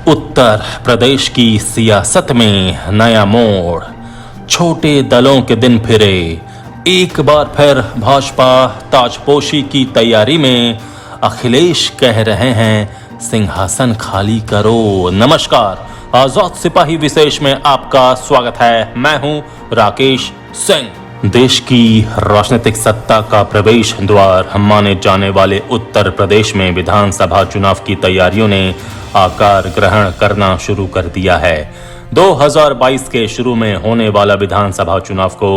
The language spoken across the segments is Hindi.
उत्तर प्रदेश की सियासत में नया मोड़, छोटे दलों के दिन फिरे। एक बार फिर भाजपा ताजपोशी की तैयारी में। अखिलेश कह रहे हैं सिंहासन खाली करो। नमस्कार, आजाद सिपाही विशेष में आपका स्वागत है। मैं हूं राकेश सिंह। देश की राजनीतिक सत्ता का प्रवेश द्वार माने जाने वाले उत्तर प्रदेश में विधानसभा चुनाव की तैयारियों ने आकार ग्रहण करना शुरू कर दिया है। 2022 के शुरू में होने वाला विधानसभा चुनाव को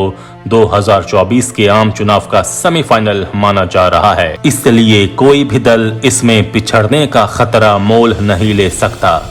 2024 के आम चुनाव का सेमीफाइनल माना जा रहा है। इसलिए कोई भी दल इसमें पिछड़ने का खतरा मोल नहीं ले सकता।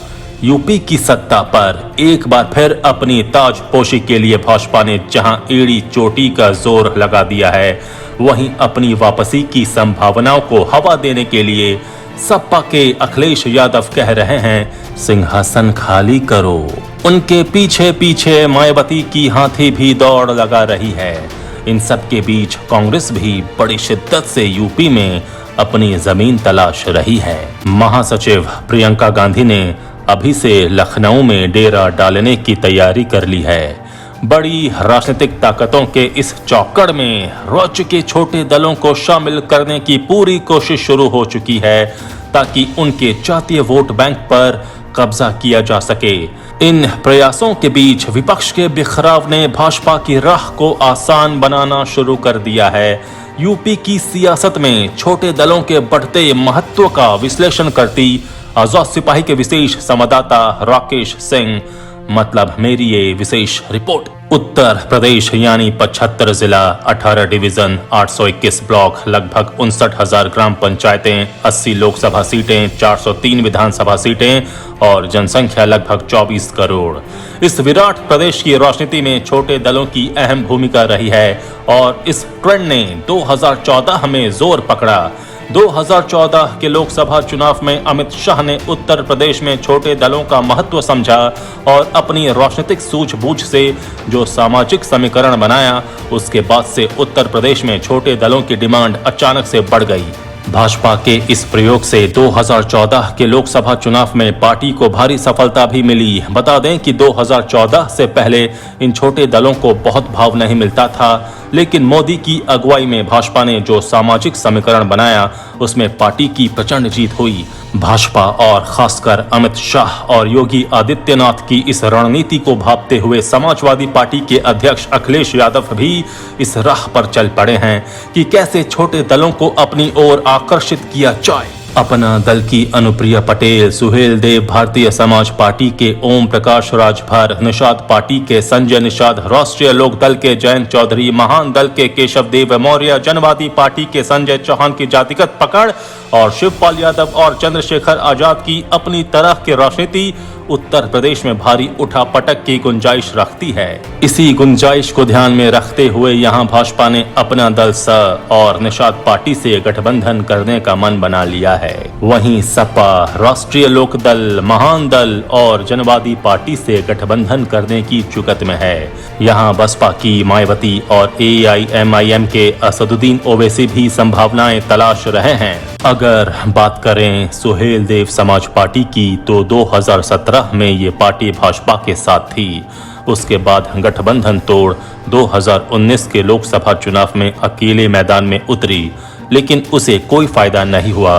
यूपी की सत्ता पर एक बार फिर अपनी ताजपोशी के लिए भाजपा ने जहां एड़ी चोटी का जोर लगा दिया है, वहीं अपनी वापसी की संभावनाओं को हवा देने के लिए सपा के अखिलेश यादव कह रहे हैं सिंहासन खाली करो। उनके पीछे पीछे मायावती की हाथी भी दौड़ लगा रही है। इन सब के बीच कांग्रेस भी बड़ी शिद्दत से यूपी में अपनी जमीन तलाश रही है। महासचिव प्रियंका गांधी ने अभी से लखनऊ में डेरा डालने की तैयारी कर ली है। बड़ी राजनीतिक ताकतों के इस चौकड़ में राज्य के छोटे दलों को शामिल करने की पूरी कोशिश शुरू हो चुकी है, ताकि उनके जातीय वोट बैंक पर कब्जा किया जा सके। इन प्रयासों के बीच विपक्ष के बिखराव ने भाजपा की राह को आसान बनाना शुरू कर दिया है। यूपी की सियासत में छोटे दलों के बढ़ते महत्व का विश्लेषण करती आजाद सिपाही के विशेष संवाददाता राकेश सिंह, मतलब मेरी ये विशेष रिपोर्ट। उत्तर प्रदेश यानी 75 जिला, 18 डिवीजन, 821 ब्लॉक, लगभग 59,000 ग्राम पंचायतें, 80 लोकसभा सीटें, 403 विधानसभा सीटें और जनसंख्या लगभग 24 करोड़। इस विराट प्रदेश की राजनीति में छोटे दलों की अहम भूमिका रही है और इस ट्रेंड ने 2014 में जोर पकड़ा। 2014 के लोकसभा चुनाव में अमित शाह ने उत्तर प्रदेश में छोटे दलों का महत्व समझा और अपनी राजनीतिक सूझबूझ से जो सामाजिक समीकरण बनाया, उसके बाद से उत्तर प्रदेश में छोटे दलों की डिमांड अचानक से बढ़ गई। भाजपा के इस प्रयोग से 2014 के लोकसभा चुनाव में पार्टी को भारी सफलता भी मिली। बता दें कि 2014 से पहले इन छोटे दलों को बहुत भाव नहीं मिलता था, लेकिन मोदी की अगुवाई में भाजपा ने जो सामाजिक समीकरण बनाया, उसमें पार्टी की प्रचंड जीत हुई। भाजपा और खासकर अमित शाह और योगी आदित्यनाथ की इस रणनीति को भांपते हुए समाजवादी पार्टी के अध्यक्ष अखिलेश यादव भी इस राह पर चल पड़े हैं कि कैसे छोटे दलों को अपनी ओर आकर्षित किया जाए। अपना दल की अनुप्रिया पटेल, सुहेल देव भारतीय समाज पार्टी के ओम प्रकाश राजभर, निषाद पार्टी के संजय निषाद, राष्ट्रीय लोक दल के जयंत चौधरी, महान दल के केशव देव मौर्य, जनवादी पार्टी के संजय चौहान की जातिगत पकड़ और शिवपाल यादव और चंद्रशेखर आजाद की अपनी तरह की राजनीति उत्तर प्रदेश में भारी उठापटक की गुंजाइश रखती है। इसी गुंजाइश को ध्यान में रखते हुए यहां भाजपा ने अपना दल स और निषाद पार्टी से गठबंधन करने का मन बना लिया है। वहीं सपा, राष्ट्रीय लोक दल, महान दल और जनवादी पार्टी से गठबंधन करने की चुकत में है। यहां बसपा की मायावती और AIMIM के असदुद्दीन ओवैसी भी संभावनाएं तलाश रहे हैं। अगर बात करें सुहेल देव समाज पार्टी की, तो 2017 में ये पार्टी भाजपा के साथ थी। उसके बाद गठबंधन तोड़ 2019 के लोकसभा चुनाव में अकेले मैदान में उतरी, लेकिन उसे कोई फायदा नहीं हुआ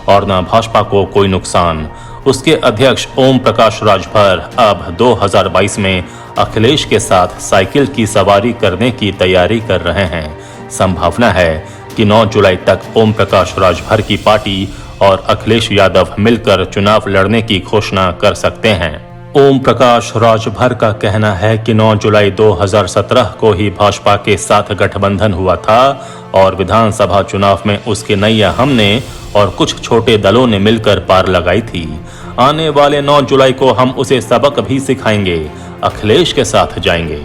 और न भाजपा को कोई नुकसान। उसके अध्यक्ष ओम प्रकाश राजभर अब 2022 में अखिलेश के साथ साइकिल की सवारी करने की तैयारी कर रहे हैं। संभावना है कि 9 जुलाई तक ओम प्रकाश राजभर की पार्टी और अखिलेश यादव मिलकर चुनाव लड़ने की घोषणा कर सकते हैं। ओम प्रकाश राजभर का कहना है कि 9 जुलाई 2017 को ही भाजपा के साथ गठबंधन हुआ था और विधानसभा चुनाव में उसके नैया हमने और कुछ छोटे दलों ने मिलकर पार लगाई थी। आने वाले 9 जुलाई को हम उसे सबक भी सिखाएंगे, अखिलेश के साथ जाएंगे।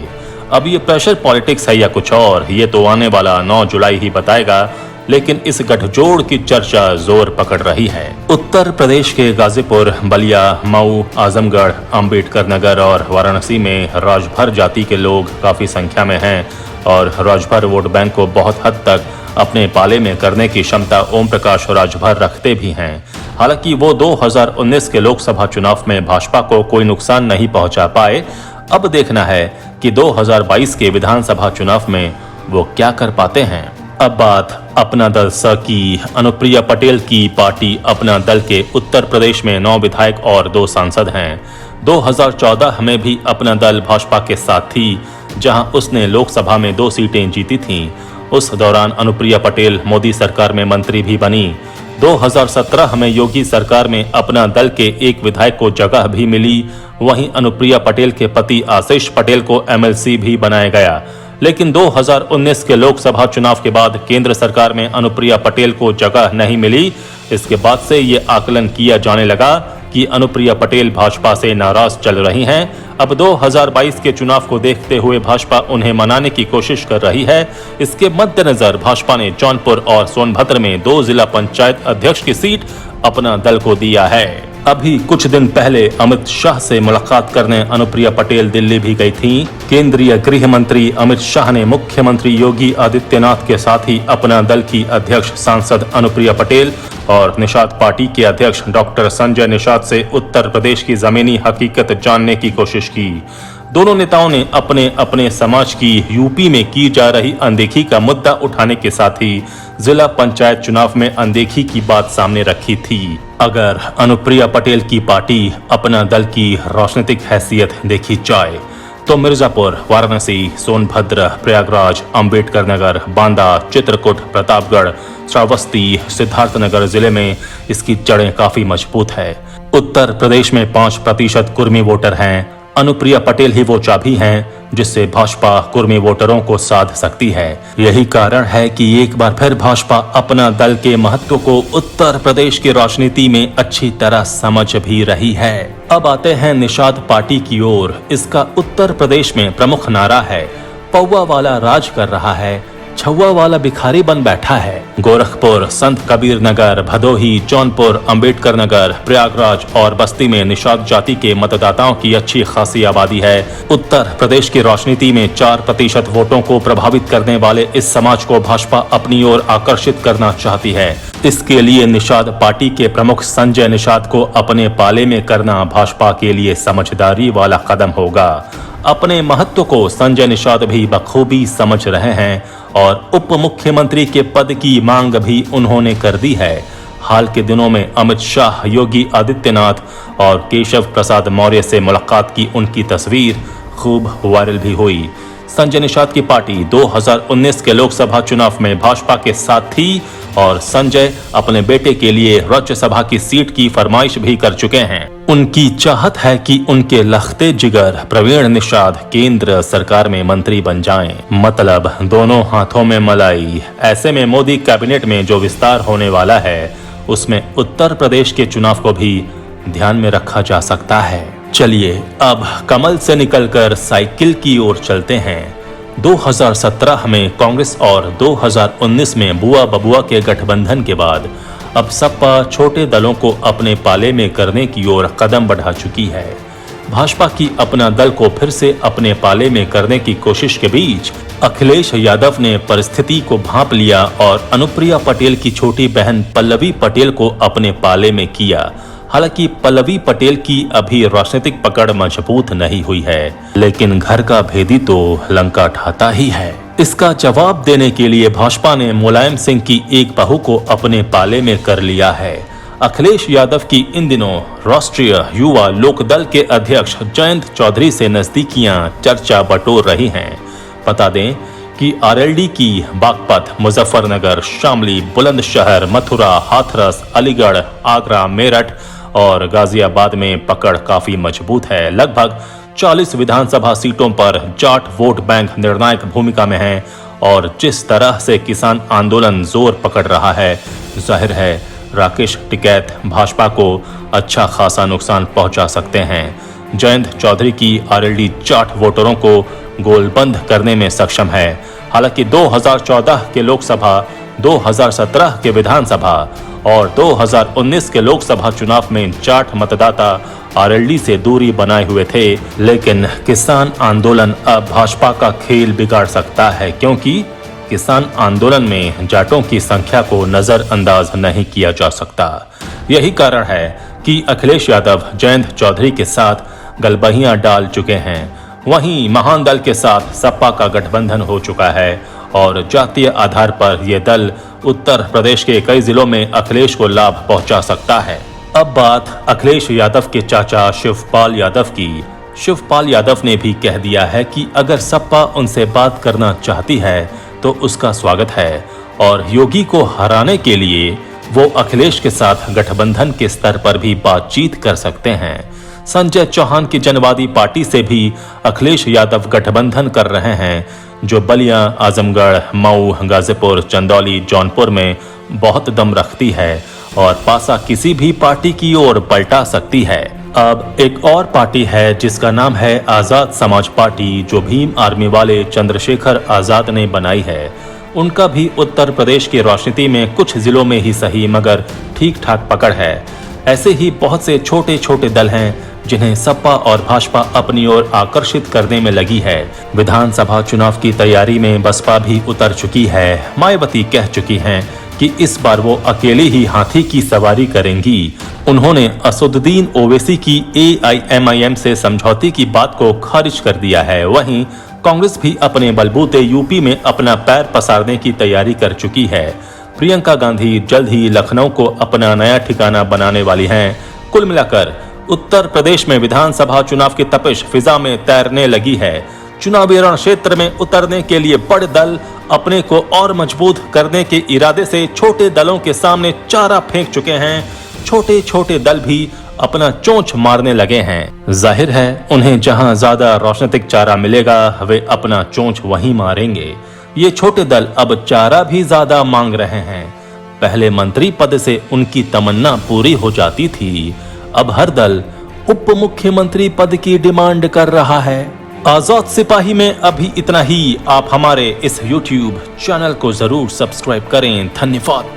अब ये प्रेशर पॉलिटिक्स है या कुछ और, ये तो आने वाला 9 जुलाई ही बताएगा, लेकिन इस गठजोड़ की चर्चा जोर पकड़ रही है। उत्तर प्रदेश के गाजीपुर, बलिया, मऊ, आजमगढ़, अंबेडकर नगर और वाराणसी में राजभर जाति के लोग काफी संख्या में हैं और राजभर वोट बैंक को बहुत हद तक अपने पाले में करने की क्षमता ओम प्रकाश राजभर रखते भी हैं। हालांकि वो 2019 के लोकसभा चुनाव में भाजपा को कोई नुकसान नहीं पहुंचा पाए। अब देखना है कि 2022 के विधानसभा चुनाव में वो क्या कर पाते हैं। अब बात अपना दल स की। अनुप्रिया पटेल की पार्टी अपना दल के उत्तर प्रदेश में 9 विधायक और 2 सांसद हैं। 2014 में भी अपना दल भाजपा के साथ थी, जहां उसने लोकसभा में 2 सीटें जीती थीं। उस दौरान अनुप्रिया पटेल मोदी सरकार में मंत्री भी बनी। 2017 में योगी सरकार में अपना दल के एक विधायक को जगह भी मिली। वहीं अनुप्रिया पटेल के पति आशीष पटेल को एमएलसी भी बनाया गया। लेकिन 2019 के लोकसभा चुनाव के बाद केंद्र सरकार में अनुप्रिया पटेल को जगह नहीं मिली। इसके बाद से ये आकलन किया जाने लगा कि अनुप्रिया पटेल भाजपा से नाराज चल रही हैं। अब 2022 के चुनाव को देखते हुए भाजपा उन्हें मनाने की कोशिश कर रही है। इसके मद्देनजर भाजपा ने जौनपुर और सोनभद्र में 2 जिला पंचायत अध्यक्ष की सीट अपना दल को दिया है। अभी कुछ दिन पहले अमित शाह से मुलाकात करने अनुप्रिया पटेल दिल्ली भी गई थीं। केंद्रीय गृह मंत्री अमित शाह ने मुख्यमंत्री योगी आदित्यनाथ के साथ ही अपना दल की अध्यक्ष सांसद अनुप्रिया पटेल और निषाद पार्टी के अध्यक्ष डॉक्टर संजय निषाद से उत्तर प्रदेश की जमीनी हकीकत जानने की कोशिश की। दोनों नेताओं ने अपने अपने समाज की यूपी में की जा रही अनदेखी का मुद्दा उठाने के साथ ही जिला पंचायत चुनाव में अनदेखी की बात सामने रखी थी। अगर अनुप्रिया पटेल की पार्टी अपना दल की राजनीतिक हैसियत देखी जाए तो मिर्जापुर, वाराणसी, सोनभद्र, प्रयागराज, अंबेडकर नगर, बांदा, चित्रकूट, प्रतापगढ़, श्रावस्ती, सिद्धार्थनगर जिले में इसकी जड़ें काफी मजबूत है। उत्तर प्रदेश में 5% कुर्मी वोटर हैं। अनुप्रिया पटेल ही वो चाबी हैं जिससे भाजपा कुर्मी वोटरों को साध सकती है। यही कारण है कि एक बार फिर भाजपा अपना दल के महत्व को उत्तर प्रदेश की राजनीति में अच्छी तरह समझ भी रही है। अब आते हैं निषाद पार्टी की ओर। इसका उत्तर प्रदेश में प्रमुख नारा है, पौवा वाला राज कर रहा है, छुआ वाला भिखारी बन बैठा है। गोरखपुर, संत कबीर नगर, भदोही, जौनपुर, अंबेडकर नगर, प्रयागराज और बस्ती में निषाद जाति के मतदाताओं की अच्छी खासी आबादी है। उत्तर प्रदेश की राजनीति में 4% वोटों को प्रभावित करने वाले इस समाज को भाजपा अपनी ओर आकर्षित करना चाहती है। इसके लिए निषाद पार्टी के प्रमुख संजय निषाद को अपने पाले में करना भाजपा के लिए समझदारी वाला कदम होगा। अपने महत्व को संजय निषाद भी बखूबी समझ रहे हैं और उप मुख्यमंत्री के पद की मांग भी उन्होंने कर दी है। हाल के दिनों में अमित शाह, योगी आदित्यनाथ और केशव प्रसाद मौर्य से मुलाकात की उनकी तस्वीर खूब वायरल भी हुई। संजय निषाद की पार्टी 2019 के लोकसभा चुनाव में भाजपा के साथ थी और संजय अपने बेटे के लिए राज्यसभा की सीट की फरमाइश भी कर चुके हैं। उनकी चाहत है कि उनके लखते जिगर प्रवीण निषाद केंद्र सरकार में मंत्री बन जाएं। मतलब दोनों हाथों में मलाई। ऐसे में मोदी कैबिनेट में जो विस्तार होने वाला है उसमें उत्तर प्रदेश के चुनाव को भी ध्यान में रखा जा सकता है। चलिए अब कमल से निकलकर साइकिल की ओर चलते हैं। 2017 में कांग्रेस और 2019 में बुआ बबुआ के गठबंधन के बाद अब सपा छोटे दलों को अपने पाले में करने की ओर कदम बढ़ा चुकी है। भाजपा की अपना दल को फिर से अपने पाले में करने की कोशिश के बीच अखिलेश यादव ने परिस्थिति को भांप लिया और अनुप्रिया पटेल की छोटी बहन पल्लवी पटेल को अपने पाले में किया। हालांकि पल्लवी पटेल की अभी राजनीतिक पकड़ मजबूत नहीं हुई है, लेकिन घर का भेदी तो लंका ढाता ही है। इसका जवाब देने के लिए भाजपा ने मुलायम सिंह की एक बहू को अपने पाले में कर लिया है। अखिलेश यादव की इन दिनों राष्ट्रीय युवा लोकदल के अध्यक्ष जयंत चौधरी से नजदीकियां चर्चा बटोर रही हैं। बता दें कि आरएलडी की बागपत, मुजफ्फरनगर, शामली, बुलंदशहर, मथुरा, हाथरस, अलीगढ़, आगरा, मेरठ और गाजियाबाद में पकड़ काफी मजबूत है। लगभग 40 विधानसभा सीटों पर जाट वोट बैंक निर्णायक भूमिका में है और जिस तरह से किसान आंदोलन जोर पकड़ रहा है, जाहिर है राकेश टिकैत भाजपा को अच्छा खासा नुकसान पहुंचा सकते हैं। जयंत चौधरी की आरएलडी जाट वोटरों को गोलबंद करने में सक्षम है। हालांकि 2014 के लोकसभा, 2017 के विधानसभा और 2019 के लोकसभा चुनाव में जाट मतदाता आरएलडी से दूरी बनाए हुए थे, लेकिन किसान आंदोलन अब भाजपा का खेल बिगाड़ सकता है, क्योंकि किसान आंदोलन में जाटों की संख्या को नजरअंदाज नहीं किया जा सकता। यही कारण है कि अखिलेश यादव जयंत चौधरी के साथ गलबहियां डाल चुके हैं। वहीं महान दल के साथ सपा का गठबंधन हो चुका है और जातीय आधार पर यह दल उत्तर प्रदेश के कई जिलों में अखिलेश को लाभ पहुंचा सकता है। अब बात अखिलेश यादव के चाचा शिवपाल यादव की। शिवपाल यादव ने भी कह दिया है कि अगर सपा उनसे बात करना चाहती है तो उसका स्वागत है और योगी को हराने के लिए वो अखिलेश के साथ गठबंधन के स्तर पर भी बातचीत कर सकते हैं। संजय चौहान की जनवादी पार्टी से भी अखिलेश यादव गठबंधन कर रहे हैं, जो बलिया, आजमगढ़, मऊ, गाजीपुर, चंदौली, जौनपुर में बहुत दम रखती है और पासा किसी भी पार्टी की ओर पलटा सकती है। अब एक और पार्टी है जिसका नाम है आजाद समाज पार्टी, जो भीम आर्मी वाले चंद्रशेखर आजाद ने बनाई है। उनका भी उत्तर प्रदेश की राजनीति में कुछ जिलों में ही सही मगर ठीक ठाक पकड़ है। ऐसे ही बहुत से छोटे छोटे दल हैं जिन्हें सपा और भाजपा अपनी ओर आकर्षित करने में लगी है। विधानसभा चुनाव की तैयारी में बसपा भी उतर चुकी है। मायावती कह चुकी हैं कि इस बार वो अकेली ही हाथी की सवारी करेंगी। उन्होंने असदुद्दीन ओवैसी की AIMIM से समझौते की बात को खारिज कर दिया है। वहीं कांग्रेस भी अपने बलबूते यूपी में अपना पैर पसारने की तैयारी कर चुकी है। प्रियंका गांधी जल्द ही लखनऊ को अपना नया ठिकाना बनाने वाली हैं। कुल मिलाकर उत्तर प्रदेश में विधानसभा चुनाव की तपिश फिजा में तैरने लगी है। चुनावी रण क्षेत्र में उतरने के लिए बड़े दल अपने को और मजबूत करने के इरादे से छोटे दलों के सामने चारा फेंक चुके हैं। छोटे छोटे दल भी अपना चोंच मारने लगे हैं। जाहिर है उन्हें जहां ज्यादा राजनीतिक चारा मिलेगा वे अपना चोंच वहीं मारेंगे। ये छोटे दल अब चारा भी ज्यादा मांग रहे हैं। पहले मंत्री पद से उनकी तमन्ना पूरी हो जाती थी, अब हर दल उप मुख्यमंत्री पद की डिमांड कर रहा है। आजाद सिपाही में अभी इतना ही। आप हमारे इस YouTube चैनल को जरूर सब्सक्राइब करें। धन्यवाद।